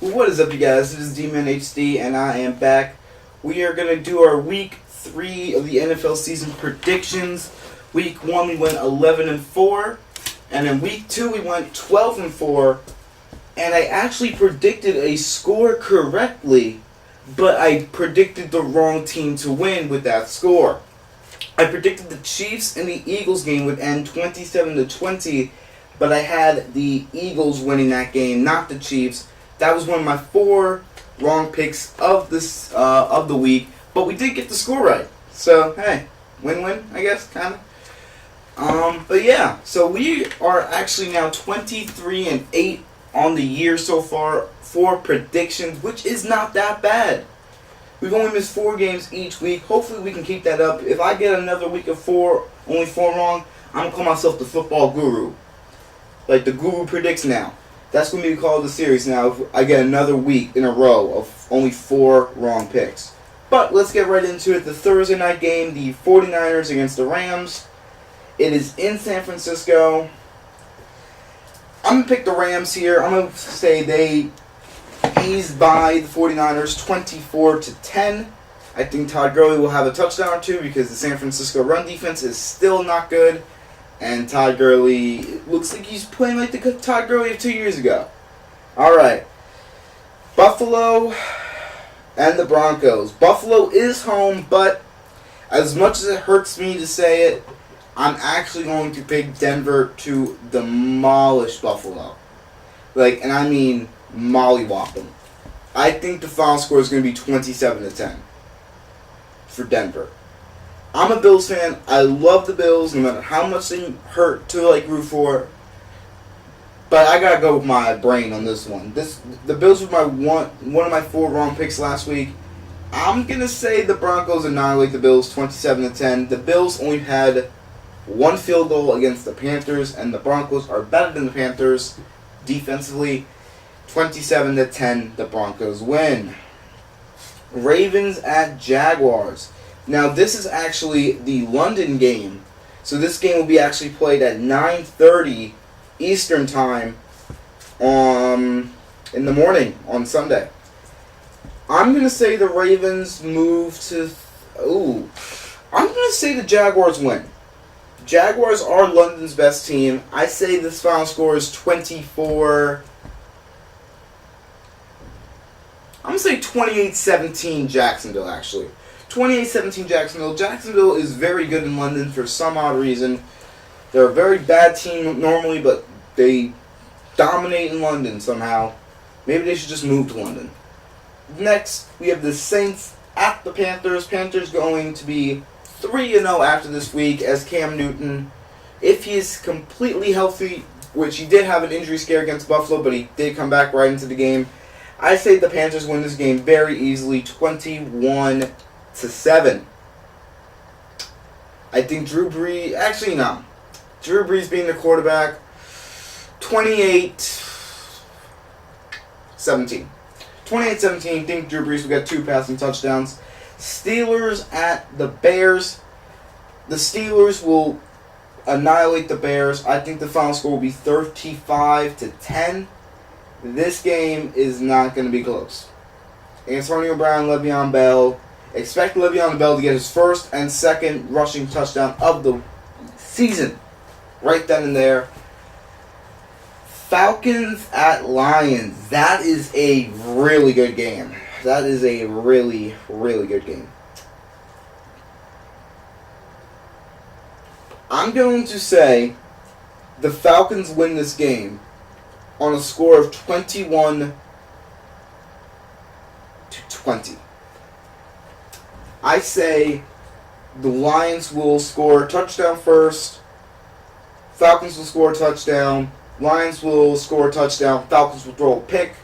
What is up, you guys? This is D-Man HD, and I am back. We are going to do our Week 3 of the NFL season predictions. Week 1, we went 11-4, and in Week 2, we went 12-4, and I actually predicted a score correctly, but I predicted the wrong team to win with that score. I predicted the Chiefs and the Eagles game would end 27-20, but I had the Eagles winning that game, not the Chiefs. That was one of my 4 wrong picks of this of the week, but we did get the score right. So hey, win-win, I guess, kind of. But yeah, so we are actually now 23-8 on the year so far for predictions, which is not that bad. We've only missed 4 games each week. Hopefully we can keep that up. If I get another week of only 4 wrong, I'm gonna call myself the football guru. Like the guru predicts now. That's going to be called the series now if I get another week in a row of only 4 wrong picks. But let's get right into it. The Thursday night game, the 49ers against the Rams. It is in San Francisco. I'm going to pick the Rams here. I'm going to say they eased by the 49ers 24-10. I think Todd Gurley will have a touchdown or 2 because the San Francisco run defense is still not good. And Todd Gurley looks like he's playing like the Todd Gurley of 2 years ago. Alright. Buffalo and the Broncos. Buffalo is home, but as much as it hurts me to say it, I'm actually going to pick Denver to demolish Buffalo. And I mean mollywop them. I think the final score is going to be 27-10 for Denver. I'm a Bills fan. I love the Bills, no matter how much they hurt to root for. But I gotta go with my brain on this one. The Bills were my one of my 4 wrong picks last week. I'm gonna say the Broncos annihilate the Bills 27-10. The Bills only had 1 field goal against the Panthers, and the Broncos are better than the Panthers defensively. 27-10, the Broncos win. Ravens at Jaguars. Now, this is actually the London game. So this game will be actually played at 9:30 Eastern Time in the morning on Sunday. I'm going to say the Ravens move to... I'm going to say the Jaguars win. Jaguars are London's best team. I say this final score is 24... I'm going to say 28-17 Jacksonville, actually. 28-17 Jacksonville. Jacksonville is very good in London for some odd reason. They're a very bad team normally, but they dominate in London somehow. Maybe they should just move to London. Next, we have the Saints at the Panthers. Panthers going to be 3-0 after this week as Cam Newton, if he is completely healthy, which he did have an injury scare against Buffalo, but he did come back right into the game. I say the Panthers win this game very easily, 21-7. I think Drew Brees... Actually, no. Drew Brees being the quarterback, 28-17. 28-17. I think Drew Brees will get 2 passing touchdowns. Steelers at the Bears. The Steelers will annihilate the Bears. I think the final score will be 35-10. This game is not going to be close. Antonio Brown, Le'Veon Bell. Expect Le'Veon Bell to get his first and second rushing touchdown of the season. Right then and there. Falcons at Lions. That is a really good game. That is a really, really good game. I'm going to say the Falcons win this game on a score of 21-20. I say the Lions will score a touchdown first. Falcons will score a touchdown. Lions will score a touchdown. Falcons will throw a pick.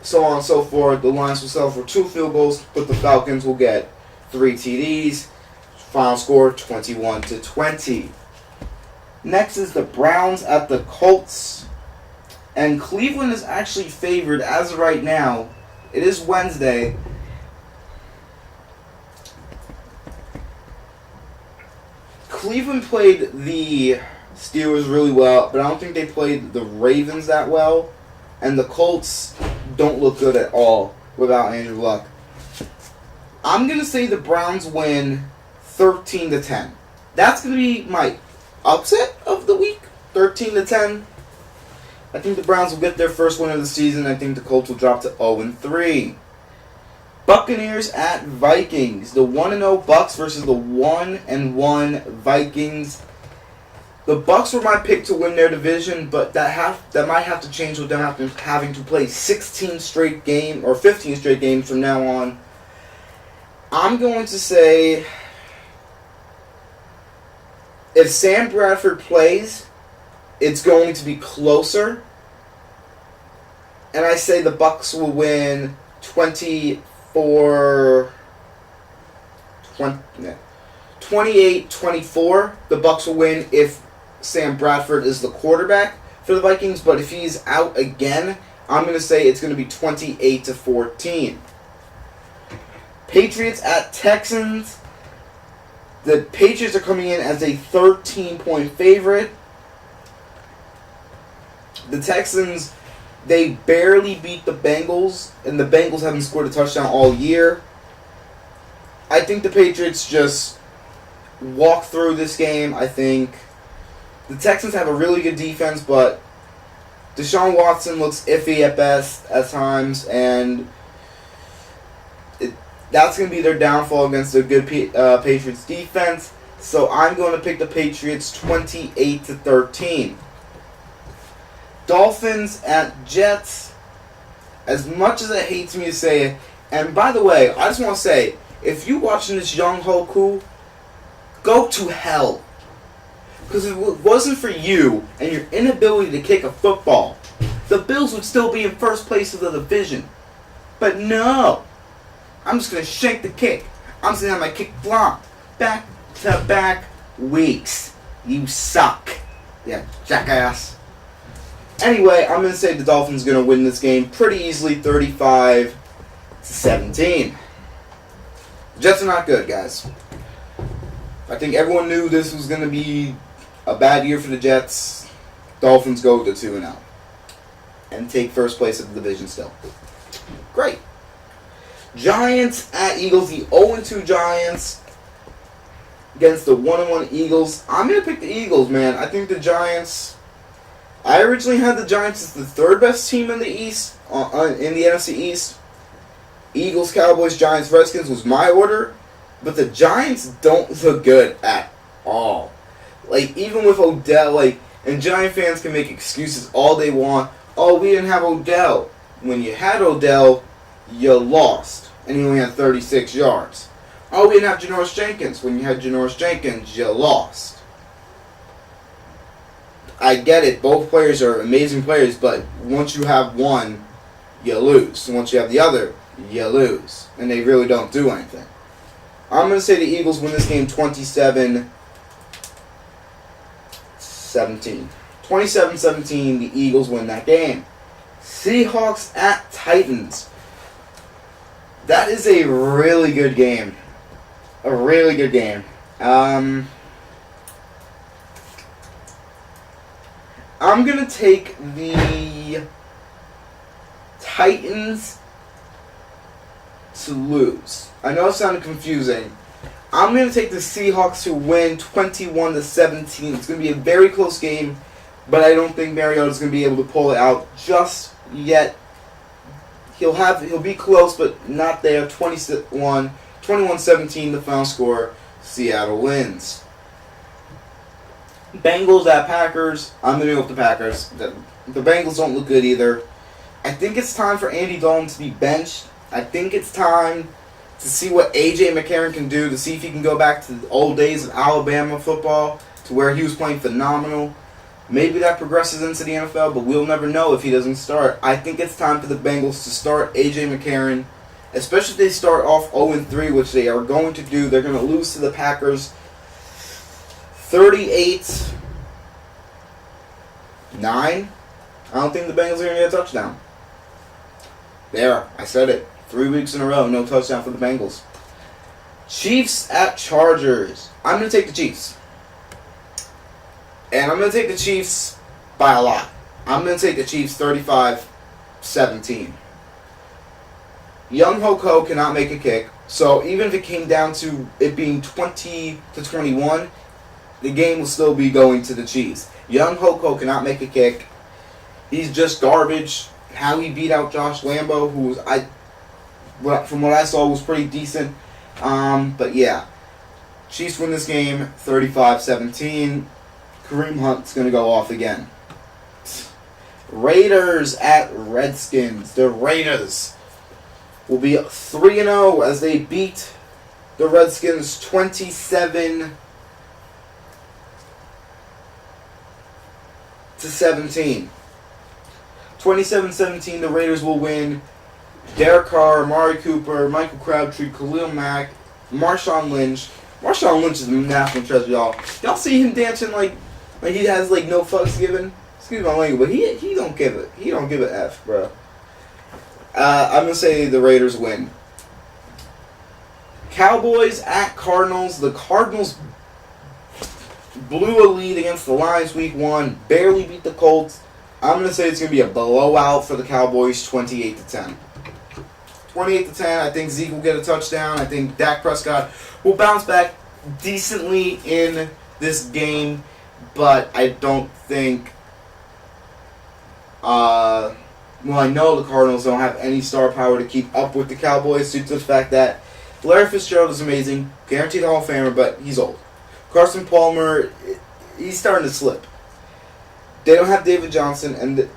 So on and so forth. The Lions will settle for 2 field goals, but the Falcons will get 3 TDs. Final score 21-20. Next is the Browns at the Colts. And Cleveland is actually favored as of right now. It is Wednesday. Cleveland played the Steelers really well, but I don't think they played the Ravens that well. And the Colts don't look good at all without Andrew Luck. I'm going to say the Browns win 13-10. That's going to be my upset of the week, 13-10. I think the Browns will get their first win of the season. I think the Colts will drop to 0-3. Buccaneers at Vikings. The 1-0 Bucks versus the 1-1 Vikings. The Bucks were my pick to win their division, but that might have to change with them having to play 16 straight games or 15 straight games from now on. I'm going to say if Sam Bradford plays, it's going to be closer. And I say the Bucks will win 28-24. The Bucks will win if Sam Bradford is the quarterback for the Vikings, but if he's out again, I'm going to say it's going to be 28-14. Patriots at Texans. The Patriots are coming in as a 13-point favorite. The Texans, they barely beat the Bengals, and the Bengals haven't scored a touchdown all year. I think the Patriots just walk through this game. I think the Texans have a really good defense, but Deshaun Watson looks iffy at best at times, and that's going to be their downfall against a good Patriots defense. So I'm going to pick the Patriots 28-13. Dolphins at Jets. As much as it hates me to say it, and by the way, I just want to say, if you're watching this Young Hoku, go to hell. Because if it wasn't for you and your inability to kick a football, the Bills would still be in first place of the division. But no. I'm just going to shank the kick. I'm just going to have my kick blocked. Back-to-back weeks. You suck. Yeah, jackass. Anyway, I'm going to say the Dolphins are going to win this game pretty easily, 35-17. The Jets are not good, guys. I think everyone knew this was going to be a bad year for the Jets. Dolphins go to 2-0 and take first place of the division still. Great. Giants at Eagles. The 0-2 Giants against the 1-1 Eagles. I'm going to pick the Eagles, man. I think the Giants... I originally had the Giants as the third best team in the East, in the NFC East. Eagles, Cowboys, Giants, Redskins was my order. But the Giants don't look good at all. Like, even with Odell, and Giant fans can make excuses all they want. Oh, we didn't have Odell. When you had Odell, you lost. And he only had 36 yards. Oh, we didn't have Janoris Jenkins. When you had Janoris Jenkins, you lost. I get it. Both players are amazing players, but once you have one, you lose. Once you have the other, you lose. And they really don't do anything. I'm going to say the Eagles win this game 27-17. 27-17, the Eagles win that game. Seahawks at Titans. That is a really good game. A really good game. I'm going to take the Titans to lose. I know it sounded confusing. I'm going to take the Seahawks to win 21-17. It's going to be a very close game, but I don't think Mariota's going to be able to pull it out just yet. He'll be close, but not there. 21-17, the final score. Seattle wins. Bengals at Packers. I'm going to go with the Packers. The Bengals don't look good either. I think it's time for Andy Dalton to be benched. I think it's time to see what A.J. McCarron can do, to see if he can go back to the old days of Alabama football, to where he was playing phenomenal. Maybe that progresses into the NFL, but we'll never know if he doesn't start. I think it's time for the Bengals to start A.J. McCarron, especially if they start off 0-3, which they are going to do. They're going to lose to the Packers 38-9. I don't think the Bengals are going to get a touchdown. There, I said it. 3 weeks in a row, no touchdown for the Bengals. Chiefs at Chargers. I'm going to take the Chiefs. And I'm going to take the Chiefs by a lot. I'm going to take the Chiefs 35-17. Young Ho cannot make a kick. So even if it came down to it being 20-21, the game will still be going to the Chiefs. Young Ho cannot make a kick. He's just garbage. How he beat out Josh Lambo, who was from what I saw was pretty decent. But yeah, Chiefs win this game 35-17. Kareem Hunt's gonna go off again. Raiders at Redskins. The Raiders will be 3-0 as they beat the Redskins 27-17. To 27-17, the Raiders will win. Derek Carr, Amari Cooper, Michael Crabtree, Khalil Mack, Marshawn Lynch. Marshawn Lynch is a national treasure, y'all. Y'all see him dancing like he has like no fucks given. Excuse my language, but he don't give it. He don't give a f, bro. I'm gonna say the Raiders win. Cowboys at Cardinals. The Cardinals blew a lead against the Lions week 1. Barely beat the Colts. I'm going to say it's going to be a blowout for the Cowboys, 28-10. 28-10. I think Zeke will get a touchdown. I think Dak Prescott will bounce back decently in this game, but I don't think... I know the Cardinals don't have any star power to keep up with the Cowboys due to the fact that Larry Fitzgerald is amazing, guaranteed Hall of Famer, but he's old. Carson Palmer, he's starting to slip. They don't have David Johnson, and the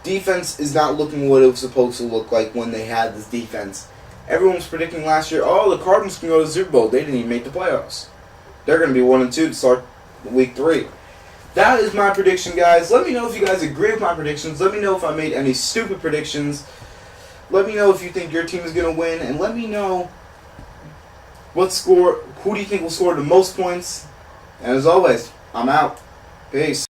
defense is not looking what it was supposed to look like when they had this defense. Everyone was predicting last year, the Cardinals can go to the Super Bowl. They didn't even make the playoffs. They're going to be 1-2 to start week 3. That is my prediction, guys. Let me know if you guys agree with my predictions. Let me know if I made any stupid predictions. Let me know if you think your team is going to win, and let me know who do you think will score the most points. And as always, I'm out. Peace.